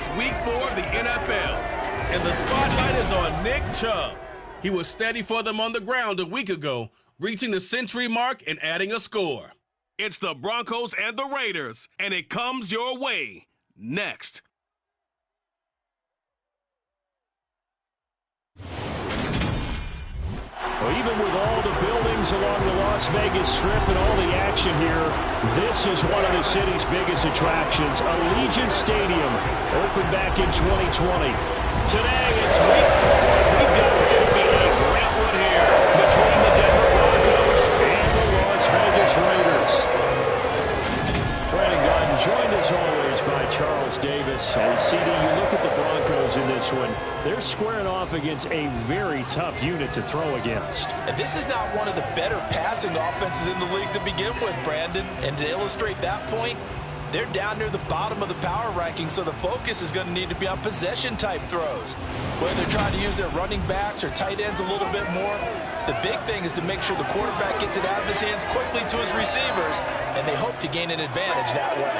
It's week 4 of the NFL, and the spotlight is on Nick Chubb. He was steady for them on the ground a week ago, reaching the century mark and adding a score. It's the Broncos and the Raiders, and it comes your way next. Well, even with all the buildings along the Las Vegas Strip and all the action here, this is one of the city's biggest attractions. Allegiant Stadium opened back in 2020. Today, it's week 4. We've got what should be a Brentwood here between the Denver Broncos and the Las Vegas Raiders. Brandon Gaudin joined as always by Charles Davis. And CD, you look at the Broncos in this one. They're squaring off against a very tough unit to throw against. And this is not one of the better passing offenses in the league to begin with, Brandon. And to illustrate that point, they're down near the bottom of the power ranking, so the focus is going to need to be on possession-type throws. Whether they're trying to use their running backs or tight ends a little bit more, the big thing is to make sure the quarterback gets it out of his hands quickly to his receivers, and they hope to gain an advantage that way.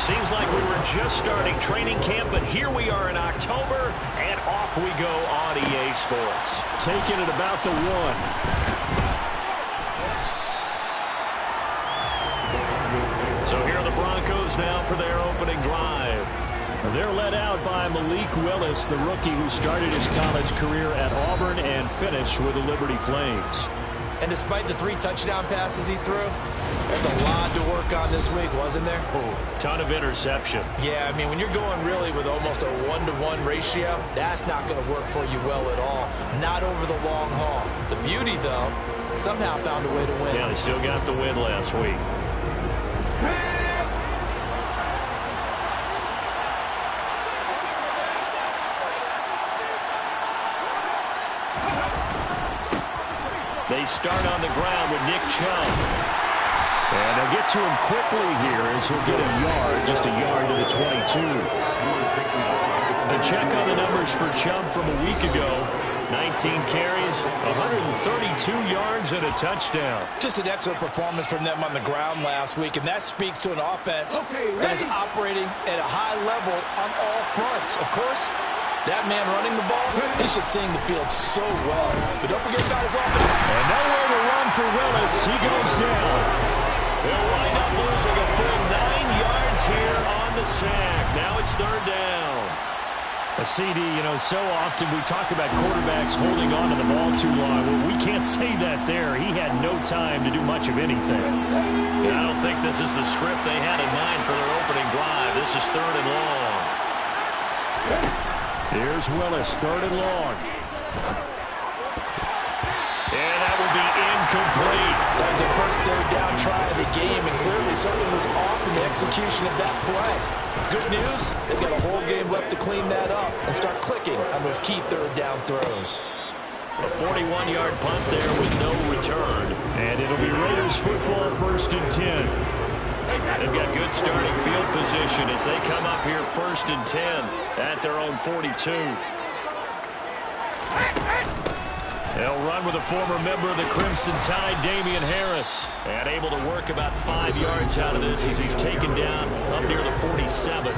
Seems like we were just starting training camp, but here we are in October, and off we go on EA Sports. Taking it about the 1. So here are the Broncos now for their opening drive. They're led out by Malik Willis, the rookie who started his college career at Auburn and finished with the Liberty Flames. And despite the 3 touchdown passes he threw, there's a lot to work on this week, wasn't there? Oh, ton of interception. Yeah, I mean, when you're going really with almost a 1-to-1 ratio, that's not going to work for you well at all. Not over the long haul. The beauty, though, somehow found a way to win. Yeah, they still got the win last week. They start on the ground with Nick Chubb. And they'll get to him quickly here as he'll get a yard, just a yard to the 22. A check on the numbers for Chubb from a week ago. 19 carries, 132 yards, and a touchdown. Just an excellent performance from them on the ground last week, and that speaks to an offense that is operating at a high level on all fronts. Of course, that man running the ball, he's just seeing the field so well. But don't forget about his offense. And nowhere to run for Willis. He goes down. They'll wind up losing a full 9 yards here on the sack. Now it's 3rd down. A CD, so often we talk about quarterbacks holding on to the ball too long. Well, we can't say that there. He had no time to do much of anything. Yeah, I don't think this is the script they had in mind for their opening drive. This is 3rd and long. Here's Willis, 3rd and long. And that will be incomplete. That was the first 3rd down try of the game, and clearly something was off in the execution of that play. Good news, they've got a whole game left to clean that up and start clicking on those key 3rd down throws. A 41-yard punt there with no return. And it'll be Raiders football, 1st and 10. They've got good starting field position as they come up here 1st and 10 at their own 42. They'll run with a former member of the Crimson Tide, Damian Harris. And able to work about 5 yards out of this as he's taken down up near the 47. A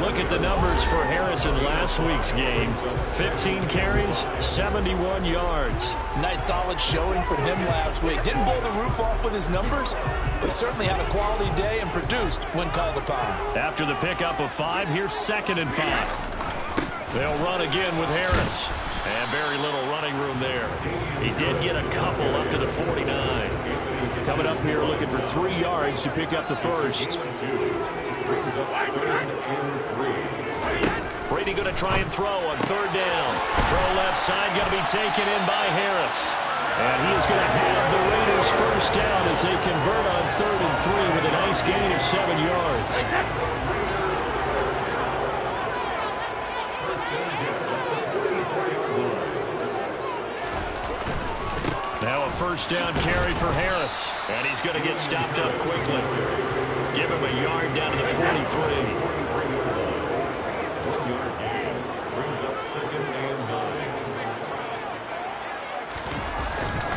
look at the numbers for Harris in last week's game. 15 carries, 71 yards. Nice solid showing from him last week. Didn't blow the roof off with his numbers, but he certainly had a quality day and produced when called upon. After the pickup of 5, here's 2nd and 5. They'll run again with Harris. And very little running room there. He did get a couple up to the 49. Coming up here looking for 3 yards to pick up the first. Brady going to try and throw on 3rd down. Throw left side going to be taken in by Harris. And he is going to have the Raiders first down as they convert on 3rd and 3 with a nice gain of 7 yards. Now a first down carry for Harris. And he's going to get stopped up quickly. Give him a yard down to the 43.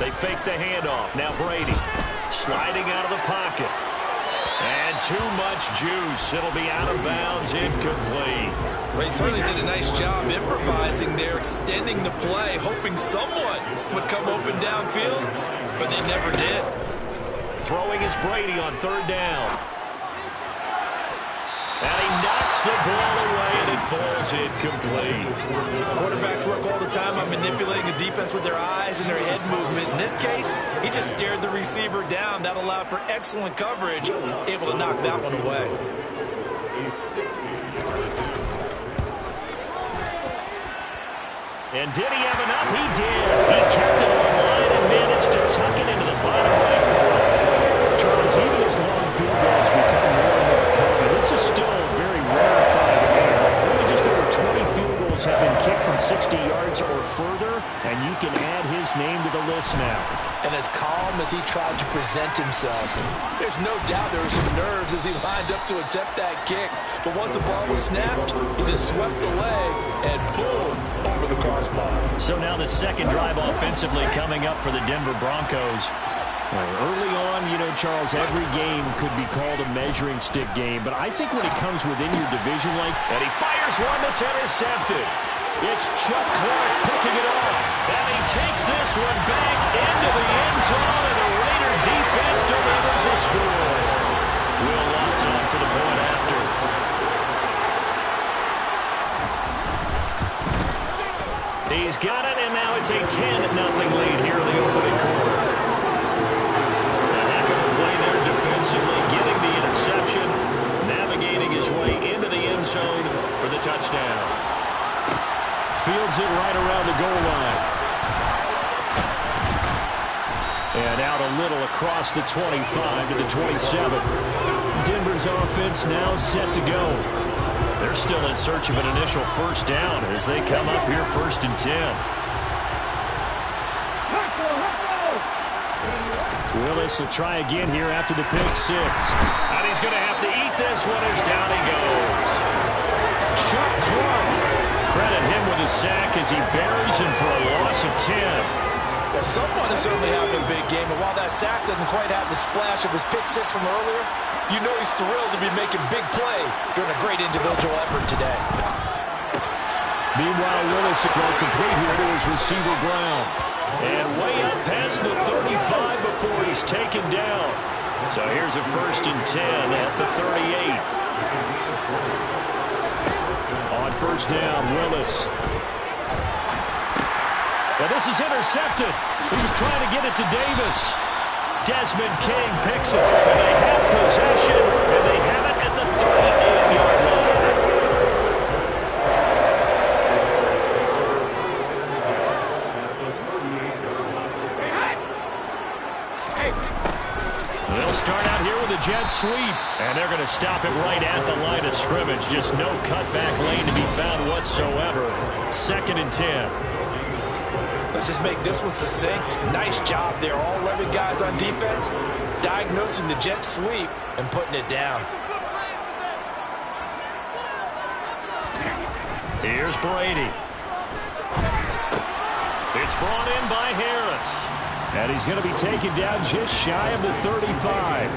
They fake the handoff. Now Brady sliding out of the pocket. And too much juice. It'll be out of bounds, incomplete. They certainly did a nice job improvising there, extending the play, hoping someone would come open downfield, but they never did. Throwing is Brady on third down. And he knocks the ball away, and it falls incomplete. Quarterbacks work all the time on manipulating the defense with their eyes and their head movement. In this case, he just stared the receiver down. That allowed for excellent coverage, able to knock that one away. And did he have enough? He did. He kept it on line and managed to tuck it into the bottom right corner. Charles, even as long field goals become more and more common, this is still a very rarefied game. Only just over 20 field goals have been kicked from 60 yards or further, and you can add his name to the list now. And as calm as he tried to present himself, there's no doubt there were some nerves as he lined up to attempt that kick. But once the ball was snapped, he just swept the leg and boom, over the crossbar. So now the second drive offensively coming up for the Denver Broncos. Early on, you know, Charles, every game could be called a measuring stick game. But I think when it comes within your division like... And he fires one that's intercepted. It's Chuck Clark picking it off. And he takes this one back into the end zone, and the Raider defense delivers a score. Will Lutz on for the point after. He's got it, and now it's a 10-0 lead here in the opening quarter. A heck of a play there defensively, getting the interception, navigating his way into the end zone for the touchdown. Fields it right around the goal line. And out a little across the 25 to the 27. Denver's offense now set to go. They're still in search of an initial first down as they come up here 1st and 10. Willis will try again here after the pick six. And he's going to have to eat this one as down he goes. Chuck Clark. Credit him with a sack as he buries him for a loss of 10. Well, someone is certainly having a big game, and while that sack doesn't quite have the splash of his pick six from earlier, you know he's thrilled to be making big plays during a great individual effort today. Meanwhile, Willis is throw complete here to his receiver Brown. And way up past the 35 before he's taken down. So here's a 1st and 10 at the 38. On first down, Willis. Well, this is intercepted. He was trying to get it to Davis. Desmond King picks it. And they have possession, and they have it at the 38-yard line. They'll start out here with a jet sweep. And they're going to stop it right at the line of scrimmage. Just no cutback lane to be found whatsoever. 2nd and 10. Let's just make this one succinct. Nice job there. All 11 guys on defense diagnosing the jet sweep and putting it down. Here's Brady. It's brought in by Harris. And he's going to be taken down just shy of the 35.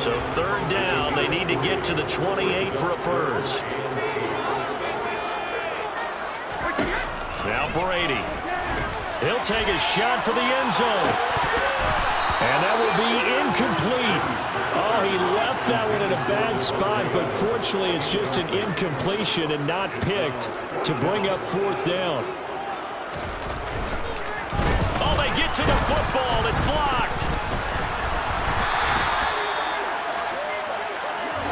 So 3rd down. They need to get to the 28 for a first. Now Brady. He'll take a shot for the end zone. And that will be incomplete. Oh, he left that one in a bad spot, but fortunately it's just an incompletion and not picked to bring up 4th down. Oh, they get to the football. It's blocked.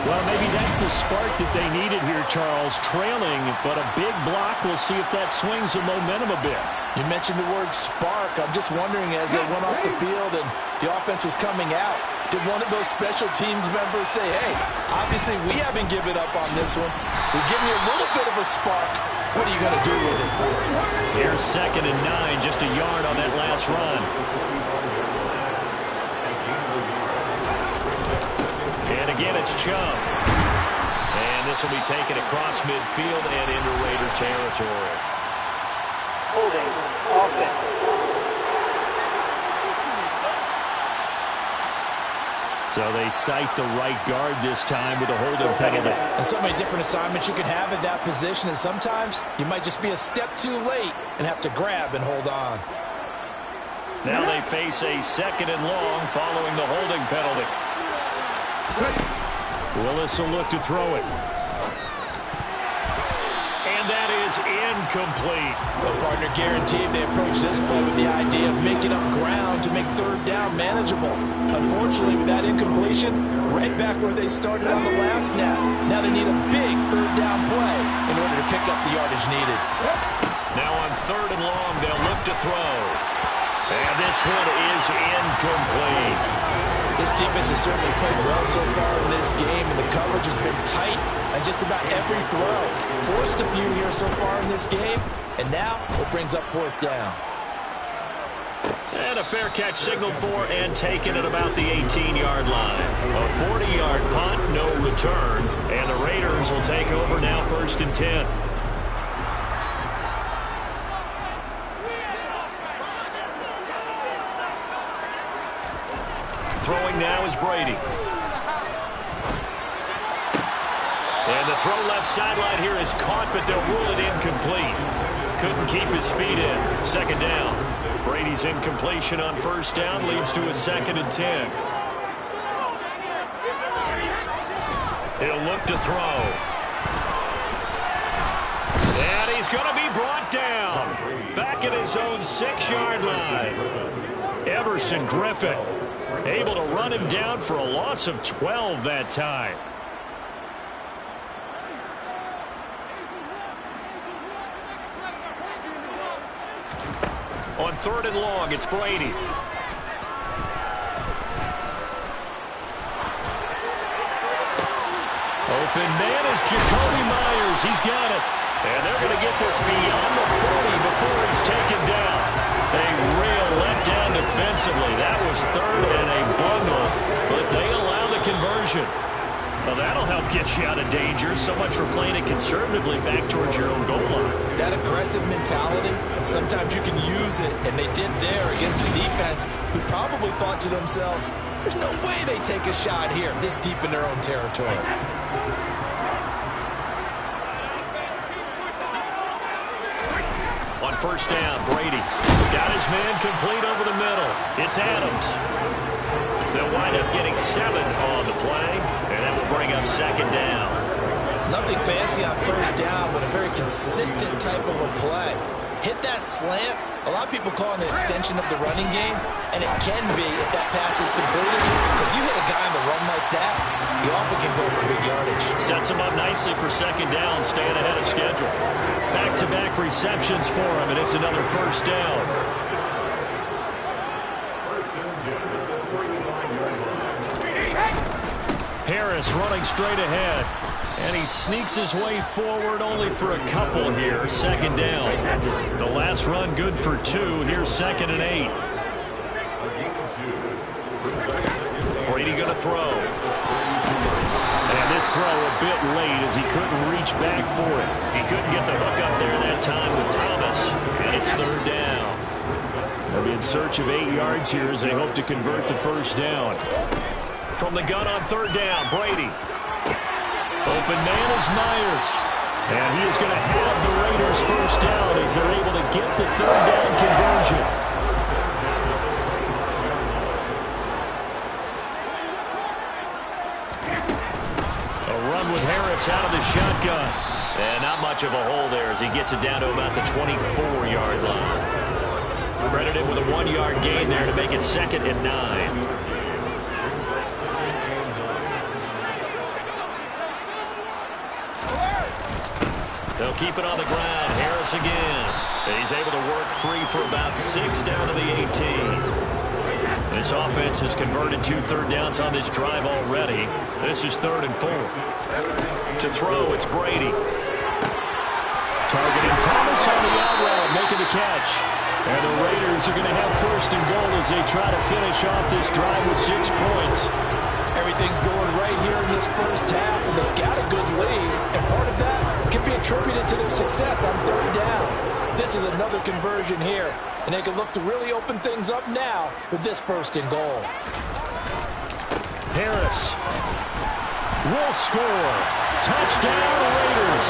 Well, maybe that's the spark that they needed here, Charles. Trailing, but a big block. We'll see if that swings the momentum a bit. You mentioned the word spark. I'm just wondering, as they went off the field and the offense was coming out, did one of those special teams members say, hey, obviously we haven't given up on this one. We've given you a little bit of a spark. what are you going to do with it? Here's 2nd and 9, just a yard on that last run. And again, it's Chubb. And this will be taken across midfield and into Raider territory. Holding offense. So they cite the right guard this time with a holding penalty. And so many different assignments you can have at that position, and sometimes you might just be a step too late and have to grab and hold on. Now they face a 2nd and long following the holding penalty. Willis will look to throw it. And that is incomplete. Well, partner, guaranteed they approach this play with the idea of making up ground to make 3rd down manageable. Unfortunately, with that incompletion, right back where they started on the last snap. Now they need a big 3rd down play in order to pick up the yardage needed. Now on 3rd and long, they'll look to throw. And this one is incomplete. This defense has certainly played well so far in this game, and the coverage has been tight on just about every throw. Forced a few here so far in this game, and now it brings up 4th down. And a fair catch signaled for and taken at about the 18-yard line. A 40-yard punt, no return, and the Raiders will take over now 1st and 10. Throwing now is Brady. And the throw left sideline here is caught, but they'll rule it incomplete. Couldn't keep his feet in. 2nd down. Brady's incompletion on 1st down leads to a 2nd and 10. He'll look to throw. And he's going to be brought down. Back at his own 6-yard line. Everson Griffin able to run him down for a loss of 12 that time. On 3rd and long, it's Brady. Open man is Jacoby Myers. He's got it. And they're going to get this beyond the 40 before he's taken down. A real letdown defensively. That was 3rd and a bundle, but they allow the conversion. Well, that'll help get you out of danger. So much for playing it conservatively back towards your own goal line. That aggressive mentality, sometimes you can use it, and they did there against the defense, who probably thought to themselves, there's no way they take a shot here this deep in their own territory. On 1st down, Brady got his man complete over the middle. It's Adams. They'll wind up getting 7 on the play, and that will bring up 2nd down. Nothing fancy on 1st down, but a very consistent type of a play. Hit that slant. A lot of people call it an extension of the running game, and it can be if that pass is completed, because you hit a guy on the run like that, you often can go for big yardage. Sets him up nicely for 2nd down, staying ahead of schedule. Back-to-back receptions for him, and it's another 1st down. Harris running straight ahead. And he sneaks his way forward only for a couple here. 2nd down. The last run good for 2. Here's 2nd and 8. Brady going to throw. And this throw a bit late as he couldn't reach back for it. He couldn't get the hook up there that time with Thomas. And it's 3rd down. They'll be in search of 8 yards here as they hope to convert the 1st down. From the gun on 3rd down, Brady. Open man is Myers. And he is going to have the Raiders 1st down as they're able to get the 3rd down conversion. A run with Harris out of the shotgun. And not much of a hole there as he gets it down to about the 24-yard line. Credited with a 1-yard gain there to make it 2nd and 9. They'll keep it on the ground. Harris again. He's able to work free for about 6 down to the 18. This offense has converted 2 third downs on this drive already. This is 3rd and 4. To throw, it's Brady. Targeting Thomas on the out route, making the catch. And the Raiders are going to have first and goal as they try to finish off this drive with 6 points. Everything's going right here in this first half, and they've got a good lead. And part of that can be attributed to their success on third downs. This is another conversion here, and they can look to really open things up now with this first and goal. Harris will score. Touchdown, Raiders.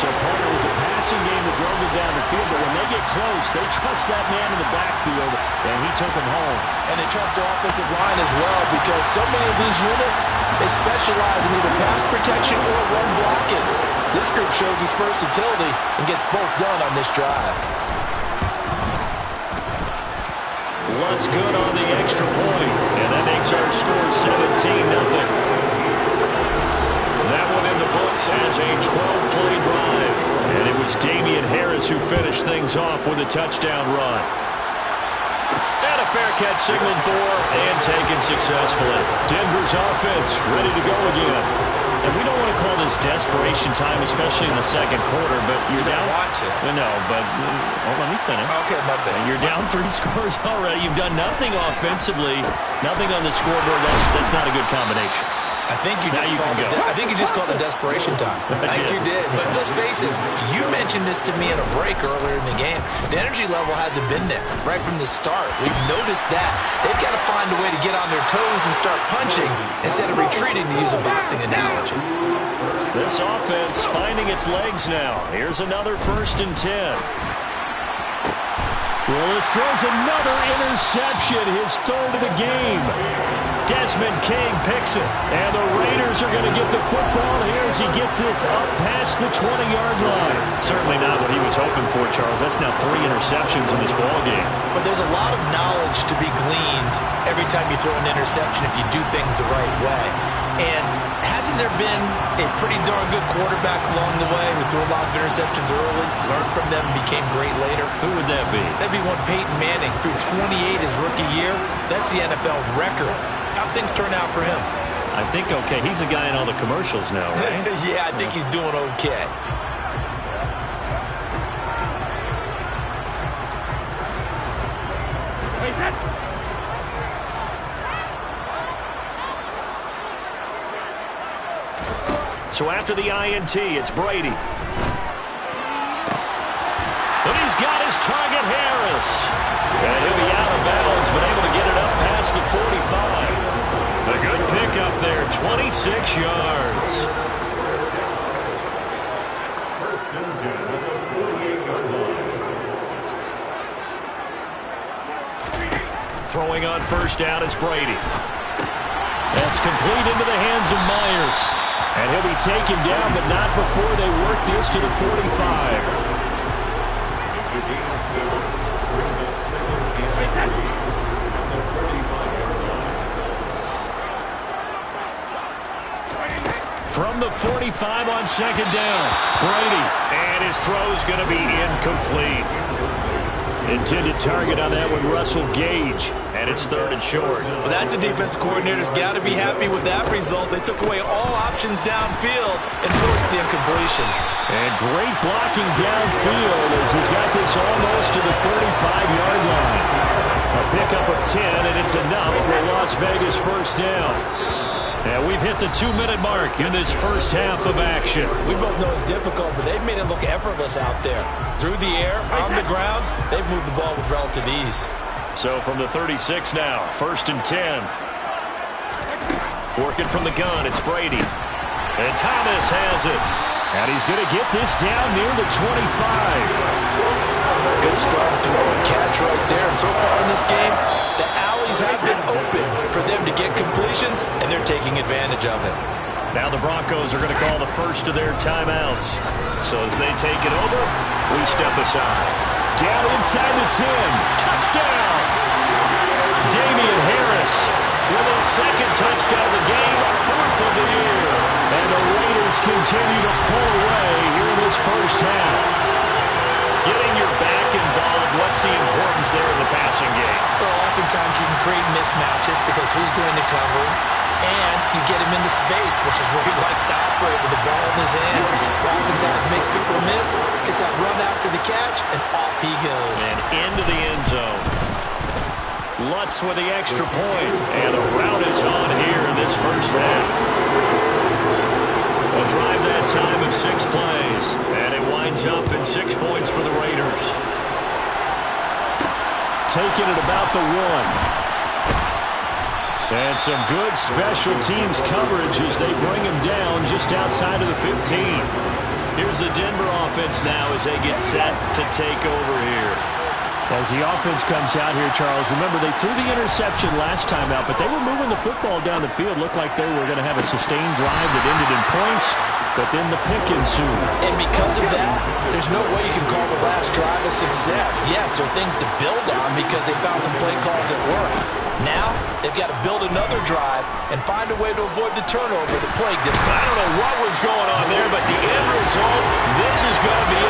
So part of it was a passing game that drove them down the field, but when they get close, they trust that man in the backfield, and he took them home. And they trust their offensive line as well, because so many of these units, they specialize in either pass protection or run blocking. This group shows its versatility and gets both done on this drive. What's good on the extra point, and that makes our score 17-0. That one in the books as a 12-play drive. And it was Damian Harris who finished things off with a touchdown run. And a fair catch signaled for and taken successfully. Denver's offense ready to go again. And we don't want to call this desperation time, especially in the second quarter, but you're down. Want to. No, but let me finish. Okay, my bad. You're down 3 scores already. You've done nothing offensively, nothing on the scoreboard. That's not a good combination. I think you just called it desperation time. I think you did. But let's face it, you mentioned this to me in a break earlier in the game. The energy level hasn't been there right from the start. We've noticed that. They've got to find a way to get on their toes and start punching instead of retreating, to use a boxing analogy. This offense finding its legs now. Here's another 1st and 10. Willis throws another interception, his 3rd of the game. Desmond King picks it, and the Raiders are going to get the football here as he gets this up past the 20-yard line. Certainly not what he was hoping for, Charles. That's now 3 interceptions in this ballgame. But there's a lot of knowledge to be gleaned every time you throw an interception if you do things the right way. And hasn't there been a pretty darn good quarterback along the way who threw a lot of interceptions early, learned from them, and became great later? Who would that be? That'd be one Peyton Manning, threw 28 his rookie year. That's the NFL record. How'd things turn out for him? I think okay. He's a guy in all the commercials now, right? Yeah, I think he's doing okay. So after the INT, it's Brady. And he's got his target, Harris. And he'll be out of bounds, but able to get it up past the 45. A good pickup there, 26 yards. Throwing on 1st down is Brady. That's complete into the hands of Myers. And he'll be taken down, but not before they work this to the 45. From the 45 on 2nd down, Brady, and his throw's going to be incomplete. Intended target on that one, Russell Gage, and it's 3rd and short. Well, that's a defense coordinator's got to be happy with that result. They took away all options downfield and forced the incompletion. And great blocking downfield as he's got this almost to the 35-yard line. A pickup of 10, and it's enough for a Las Vegas 1st down. And we've hit the 2-minute mark in this first half of action. We both know it's difficult, but they've made it look effortless out there. Through the air, on the ground, they've moved the ball with relative ease. So from the 36 now, 1st and 10. Working from the gun, it's Brady. And Thomas has it. And he's going to get this down near the 25. Good strong throw and catch right there. And so far in this game, the alleys have been open for them to get completions, and they're taking advantage of it. Now the Broncos are going to call the first of their timeouts. So as they take it over, we step aside. Down inside the 10. Touchdown! Damian Harris with his 2nd touchdown of the game, 4th of the year. And the Raiders continue to pull away here in this first half. Getting your back involved, what's the importance there in the passing game? Well, oftentimes you can create mismatches because who's going to cover? And you get him into space, which is where he likes to operate with the ball in his hands. Oftentimes makes people miss, gets that run after the catch, and off he goes. And into the end zone. Lutz with the extra point, and a rout is on here in this first half. A drive that time of 6 plays, and it winds up in 6 points for the Raiders. Taking it about the 1. And some good special teams coverage as they bring him down just outside of the 15. Here's the Denver offense now as they get set to take over here. As the offense comes out here, Charles, remember they threw the interception last time out, but they were moving the football down the field. Looked like they were going to have a sustained drive that ended in points, but then the pick ensued. And because of that, there's no way you can call the last drive a success. Yes, there are things to build on because they found some play calls that work. Now, they've got to build another drive and find a way to avoid the turnover that plagued them. I don't know what was going on there, but the end result, this is going to be a